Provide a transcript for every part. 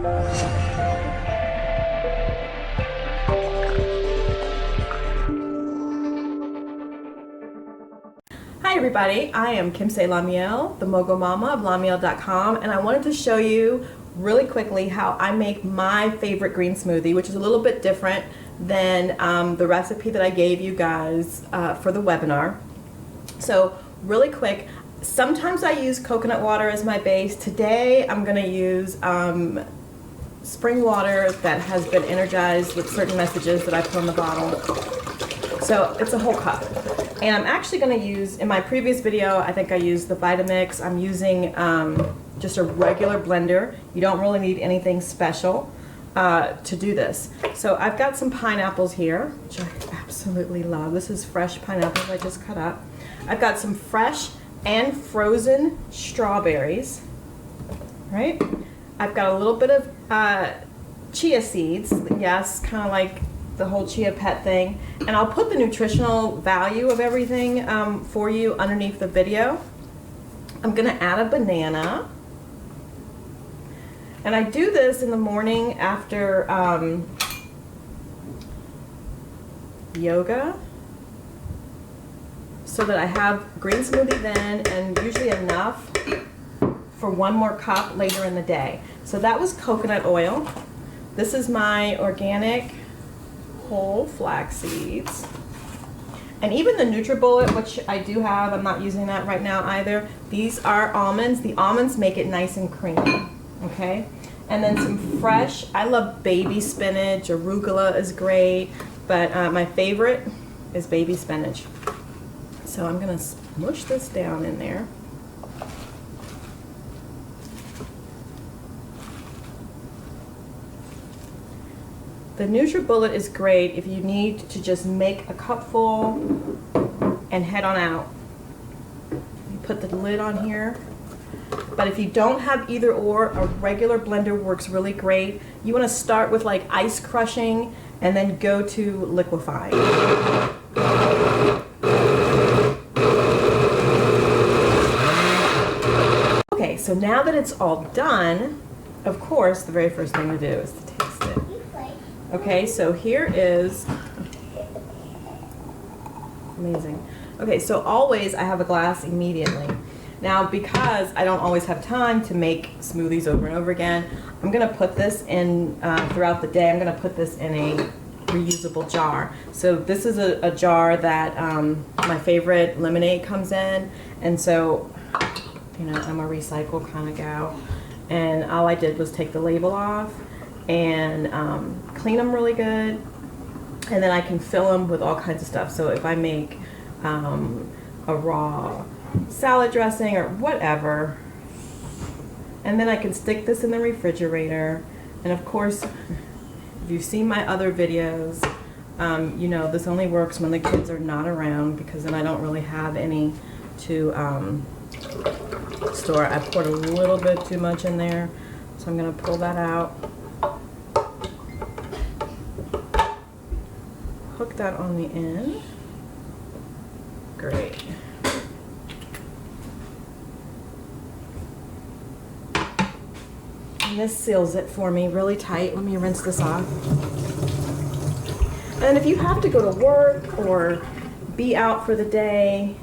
Hi everybody, I am LaMeel, the Mogul Mama of LaMeel.com, and I wanted to show you really quickly how I make my favorite green smoothie, which is a little bit different than the recipe that I gave you guys for the webinar. So really quick, sometimes I use coconut water as my base. Today I'm going to use spring water that has been energized with certain messages that I put on the bottle. So it's a whole cup. And I'm actually going to use, in my previous video, I think I used the Vitamix. I'm using just a regular blender. You don't really need anything special to do this. So I've got some pineapples here, which I absolutely love. This is fresh pineapples I just cut up. I've got some fresh and frozen strawberries, right? I've got a little bit of chia seeds, yes, kind of like the whole chia pet thing, and I'll put the nutritional value of everything for you underneath the video. I'm gonna add a banana, and I do this in the morning after yoga, so that I have green smoothie then, and usually enough for one more cup later in the day. So that was coconut oil. This is my organic whole flax seeds, and even the NutriBullet, which I do have, I'm not using that right now either. These are almonds. The almonds make it nice and creamy, okay? And then some fresh, I love baby spinach. Arugula is great, but my favorite is baby spinach. So I'm gonna smush this down in there. The NutriBullet is great if you need to just make a cupful and head on out. You put the lid on here. But if you don't have either or, a regular blender works really great. You want to start with like ice crushing and then go to liquefying. Okay, so now that it's all done, of course, the very first thing to do is to taste it. Okay, so here is, amazing. Okay, so always I have a glass immediately. Now, because I don't always have time to make smoothies over and over again, I'm gonna put this in, throughout the day, I'm gonna put this in a reusable jar. So this is a jar that my favorite lemonade comes in, and so, you know, I'm a recycle kind of gal, and all I did was take the label off and clean them really good, and then I can fill them with all kinds of stuff. So if I make a raw salad dressing or whatever, and then I can stick this in the refrigerator. And of course, if you've seen my other videos, you know this only works when the kids are not around, because then I don't really have any to store. I poured a little bit too much in there, so I'm gonna pull that out. Hook that on the end. Great. And this seals it for me really tight. Let me rinse this off. And if you have to go to work or be out for the day,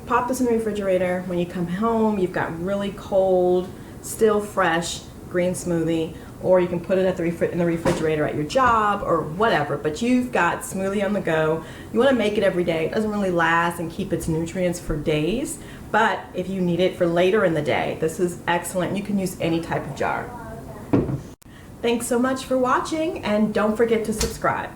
pop this in the refrigerator. When you come home, you've got really cold, still fresh green smoothie, or you can put it at in the refrigerator at your job or whatever, but you've got smoothie on the go. You want to make it every day. It doesn't really last and keep its nutrients for days, but if you need it for later in the day, this is excellent. You can use any type of jar. Thanks so much for watching, and don't forget to subscribe.